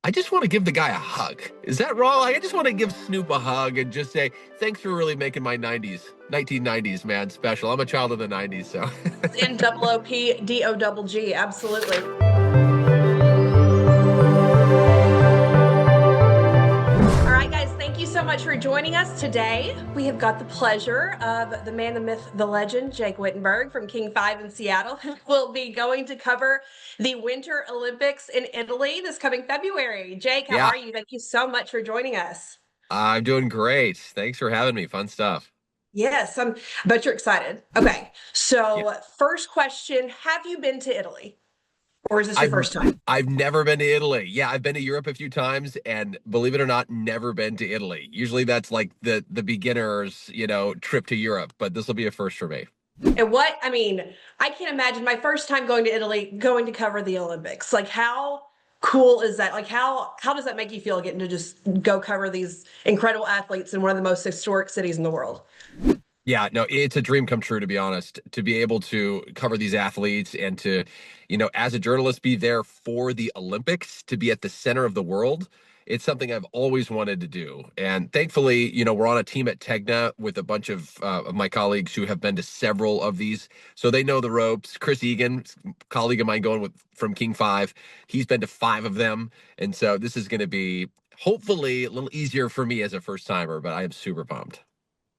I just want to give the guy a hug. Is that wrong? I just want to give Snoop a hug and just say, thanks for really making my 1990s, man, special. I'm a child of the 90s, so. NOOPDOGG, absolutely. All right, guys, thank you so much for joining us today. We have got the pleasure of the man, the myth, the legend, Jake Whittenberg from King 5 in Seattle, who will be going to cover the Winter Olympics in Italy this coming February. Jake, how Yeah, are you? Thank you so much for joining us. I'm doing great. Thanks for having me. Fun stuff. Yes, I bet you're excited. Okay, so first question, have you been to Italy? Or is this your I've first time? I've never been to Italy. Yeah, I've been to Europe a few times, and believe it or not, never been to Italy. Usually that's like the beginner's, trip to Europe, but this will be a first for me. And I mean, I can't imagine my first time going to Italy, going to cover the Olympics. Like, how cool is that? Like, how does that make you feel getting to just go cover these incredible athletes in one of the most historic cities in the world? Yeah, no, it's a dream come true, to be honest, to be able to cover these athletes and to, as a journalist, be there for the Olympics, to be at the center of the world. It's something I've always wanted to do. And thankfully, we're on a team at Tegna with a bunch of my colleagues who have been to several of these. So they know the ropes. Chris Egan, colleague of mine going with from King 5, he's been to 5 of them. And so this is going to be hopefully a little easier for me as a first timer, but I am super pumped.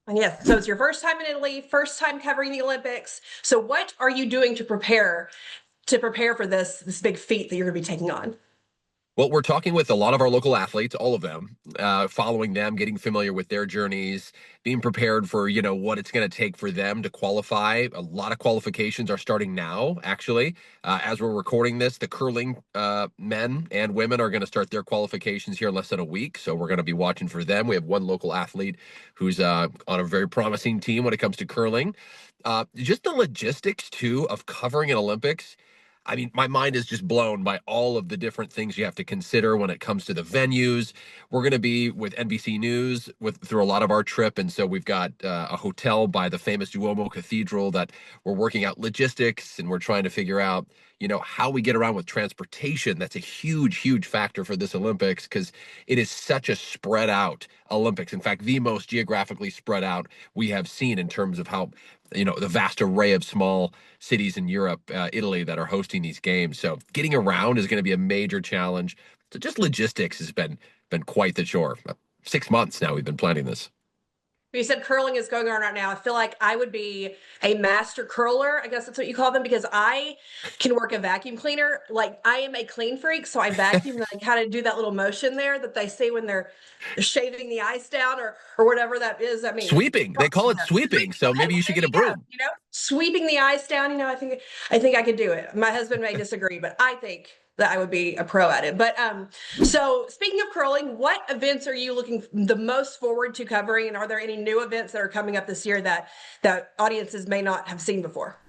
And yes, so it's your first time in Italy, first time covering the Olympics. So what are you doing to prepare for this big feat that you're going to be taking on? Well, we're talking with a lot of our local athletes, all of them, following them, getting familiar with their journeys, being prepared for, what it's going to take for them to qualify. A lot of qualifications are starting now, actually. As we're recording this, the curling men and women are going to start their qualifications here in less than a week. So we're going to be watching for them. We have one local athlete who's on a very promising team when it comes to curling. Just the logistics, too, of covering an Olympics. I mean, my mind is just blown by all of the different things you have to consider when it comes to the venues. We're going to be with NBC News through a lot of our trip, and so we've got a hotel by the famous Duomo Cathedral that we're working out logistics, and we're trying to figure out, how we get around with transportation. That's a huge, huge factor for this Olympics because it is such a spread out Olympics. In fact, the most geographically spread out we have seen in terms of how the vast array of small cities in Europe, Italy that are hosting these games. So getting around is going to be a major challenge. So just logistics has been quite the chore. 6 months now we've been planning this. You said curling is going on right now. I feel like I would be a master curler. I guess that's what you call them because I can work a vacuum cleaner. Like I am a clean freak, so I vacuum and I kind of do that little motion there that they say when they're shaving the ice down or whatever that is. I mean, Sweeping. They call it sweeping. sweeping. So Okay, maybe well you should there get a you go. broom. Sweeping the ice down. I think I could do it. My husband may disagree, but I think that I would be a pro at it. But so speaking of curling, what events are you looking the most forward to covering, and are there any new events that are coming up this year that audiences may not have seen before?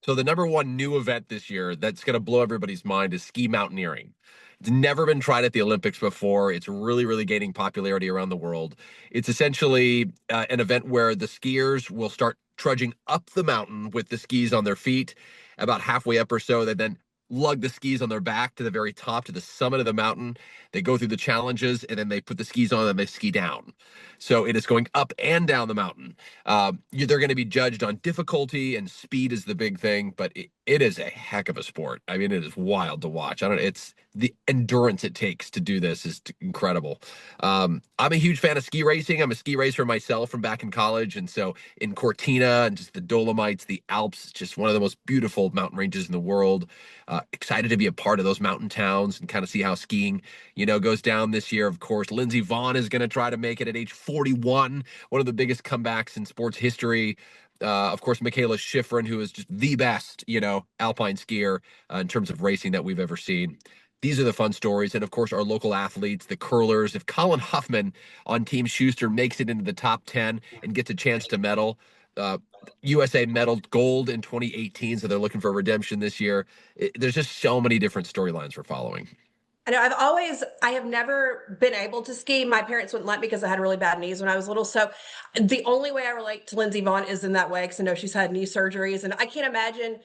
So the number one new event this year that's going to blow everybody's mind is ski mountaineering. It's never been tried at the Olympics before. It's really, really gaining popularity around the world. It's essentially an event where the skiers will start trudging up the mountain with the skis on their feet. About halfway up or so, they then lug the skis on their back to the very top, to the summit of the mountain. They go through the challenges and then they put the skis on and they ski down. So it is going up and down the mountain. They're going to be judged on difficulty, and speed is the big thing, but it is a heck of a sport. I mean, it is wild to watch. I don't. It's the endurance it takes to do this is incredible. I'm a huge fan of ski racing. I'm a ski racer myself from back in college, and so in Cortina and just the Dolomites, the Alps, just one of the most beautiful mountain ranges in the world. Excited to be a part of those mountain towns and kind of see how skiing, goes down this year. Of course, Lindsey Vonn is going to try to make it at age 41, one of the biggest comebacks in sports history. Of course, Michaela Schifrin, who is just the best, alpine skier in terms of racing that we've ever seen. These are the fun stories. And of course, our local athletes, the curlers. If Colin Huffman on Team Schuster makes it into the top 10 and gets a chance to medal, uh, USA medaled gold in 2018, so they're looking for redemption this year. There's just so many different storylines we're following. I know I have never been able to ski. My parents wouldn't let me because I had really bad knees when I was little. So the only way I relate to Lindsey Vonn is in that way because I know she's had knee surgeries and I can't imagine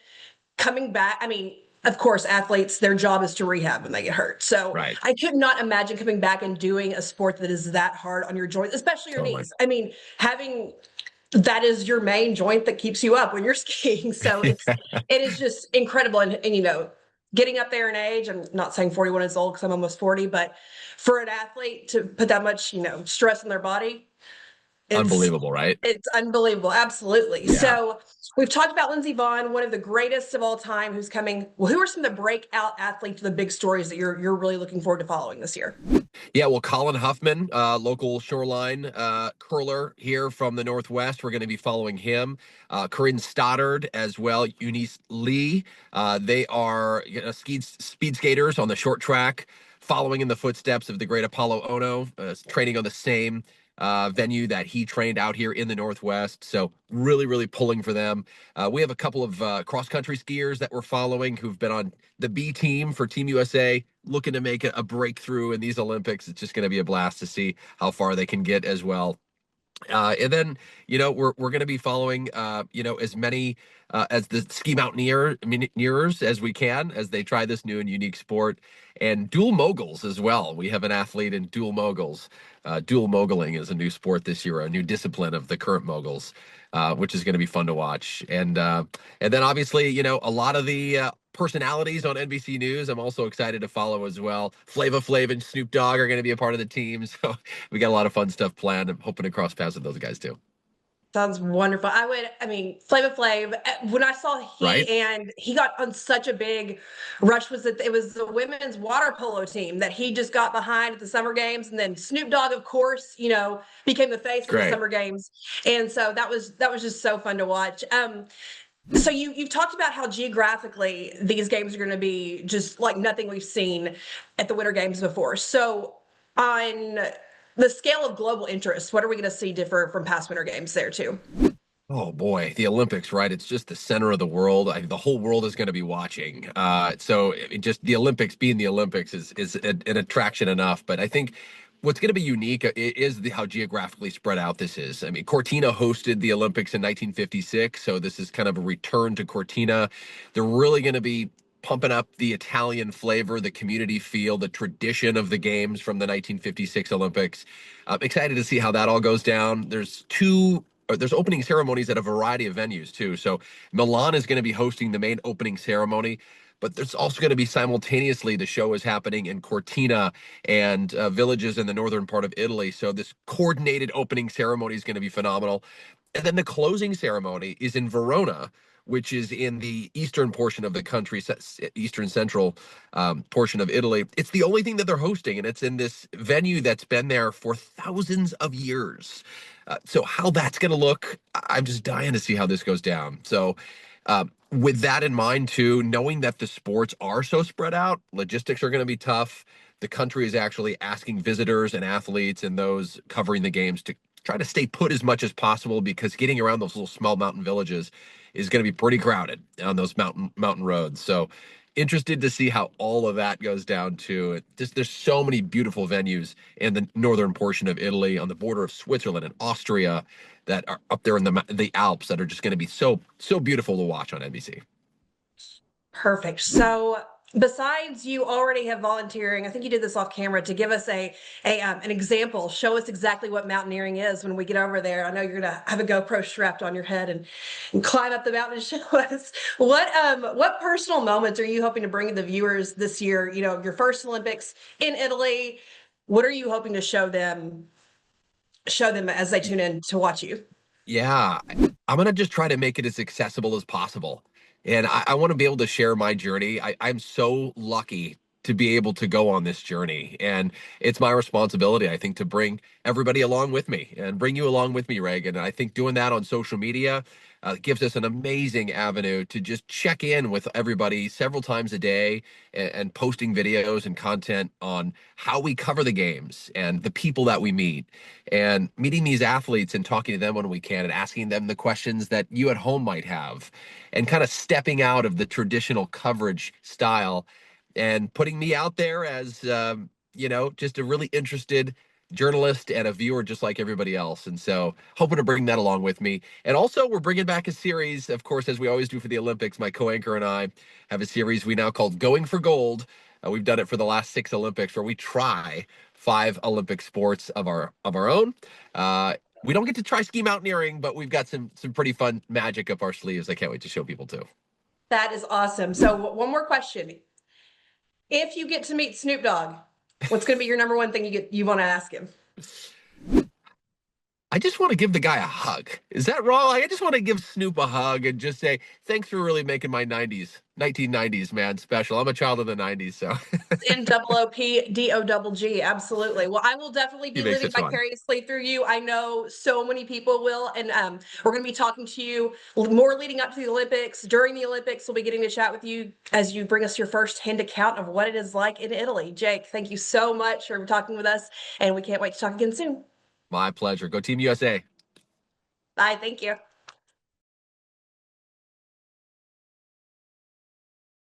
coming back. I mean, of course, athletes, their job is to rehab when they get hurt. So Right. I could not imagine coming back and doing a sport that is that hard on your joints, especially your Totally. knees. I mean, having that is your main joint that keeps you up when you're skiing. So it is just incredible. And getting up there in age, I'm not saying 41 is old because I'm almost 40, but for an athlete to put that much, stress on their body, it's Unbelievable, right? it's unbelievable. Absolutely. Yeah. So we've talked about Lindsey Vonn, one of the greatest of all time, who's coming. Well, who are some of the breakout athletes, the big stories that you're really looking forward to following this year? Yeah, well, Colin Huffman, local shoreline curler here from the Northwest. We're going to be following him. Corinne Stoddard as well, Eunice Lee. They are speed skaters on the short track, following in the footsteps of the great Apollo Ono, training on the same venue that he trained out here in the Northwest. So really, really pulling for them. We have a couple of cross-country skiers that we're following who've been on the B team for Team USA, looking to make a breakthrough in these Olympics. It's just going to be a blast to see how far they can get as well. And then, we're going to be following, as many as the ski mountaineers as we can as they try this new and unique sport, and dual moguls as well. We have an athlete in dual moguls. Dual moguling is a new sport this year, a new discipline of the current moguls, which is going to be fun to watch. And then obviously, a lot of the personalities on NBC News, I'm also excited to follow as well. Flav and Snoop Dogg are going to be a part of the team. So we got a lot of fun stuff planned. I'm hoping to cross paths with those guys too. Sounds wonderful. Flava Flav, when I saw Right? he got on such a big rush, was that it was the women's water polo team that he just got behind at the Summer Games. And then Snoop Dogg, of course, became the face of the Great. Summer Games. And so that was just so fun to watch. So you've talked about how geographically these games are going to be just like nothing we've seen at the Winter Games before. So on the scale of global interest, what are we going to see differ from past Winter Games there too? Oh boy, the Olympics, right? It's just the center of the world. The whole world is going to be watching. So just the Olympics being the Olympics is an attraction enough. But I think what's going to be unique is how geographically spread out this is. I mean, Cortina hosted the Olympics in 1956, so this is kind of a return to Cortina. They're really going to be pumping up the Italian flavor, the community feel, the tradition of the games from the 1956 Olympics. I'm excited to see how that all goes down. There's opening ceremonies at a variety of venues too. So Milan is going to be hosting the main opening ceremony, but there's also going to be simultaneously the show is happening in Cortina and villages in the northern part of Italy. So this coordinated opening ceremony is going to be phenomenal. And then the closing ceremony is in Verona, which is in the eastern portion of the country, eastern central portion of Italy. It's the only thing that they're hosting, and it's in this venue that's been there for thousands of years. So how that's going to look, I'm just dying to see how this goes down. So with that in mind, too, knowing that the sports are so spread out, logistics are going to be tough. The country is actually asking visitors and athletes and those covering the games to try to stay put as much as possible, because getting around those little small mountain villages is going to be pretty crowded on those mountain roads. So interested to see how all of that goes down too. There's so many beautiful venues in the northern portion of Italy, on the border of Switzerland and Austria, that are up there in the Alps, that are just going to be so beautiful to watch on NBC. Perfect. So besides you already have volunteering, I think you did this off camera to give us an example, show us exactly what mountaineering is when we get over there. I know you're gonna have a GoPro strapped on your head and climb up the mountain and show us what personal moments are you hoping to bring to the viewers this year? Your first Olympics in Italy. What are you hoping to show them as they tune in to watch you? Yeah, I'm gonna just try to make it as accessible as possible. And I want to be able to share my journey. I'm so lucky to be able to go on this journey. And it's my responsibility, I think, to bring everybody along with me and bring you along with me, Reagan. And I think doing that on social media gives us an amazing avenue to just check in with everybody several times a day, and posting videos and content on how we cover the games and the people that we meet, and meeting these athletes and talking to them when we can, and asking them the questions that you at home might have, and kind of stepping out of the traditional coverage style and putting me out there as just a really interested journalist and a viewer just like everybody else. And so hoping to bring that along with me. And also we're bringing back a series, of course, as we always do for the Olympics. My co-anchor and I have a series we now called Going for Gold. We've done it for the last 6 Olympics where we try 5 Olympic sports of our own. We don't get to try ski mountaineering, but we've got some pretty fun magic up our sleeves. I can't wait to show people too. That is awesome. So one more question. If you get to meet Snoop Dogg, what's going to be your number one thing you want to ask him? I just want to give the guy a hug. Is that wrong? I just want to give Snoop a hug and just say, thanks for really making my 1990s, man, special. I'm a child of the 90s, so NOOPDOGG. Absolutely. Well, I will definitely he be makes living it fun. vicariously through you. I know so many people will. And we're going to be talking to you more leading up to the Olympics. During the Olympics, we'll be getting to chat with you as you bring us your first-hand account of what it is like in Italy. Jake, thank you so much for talking with us. And we can't wait to talk again soon. My pleasure. Go Team USA. Bye. Thank you.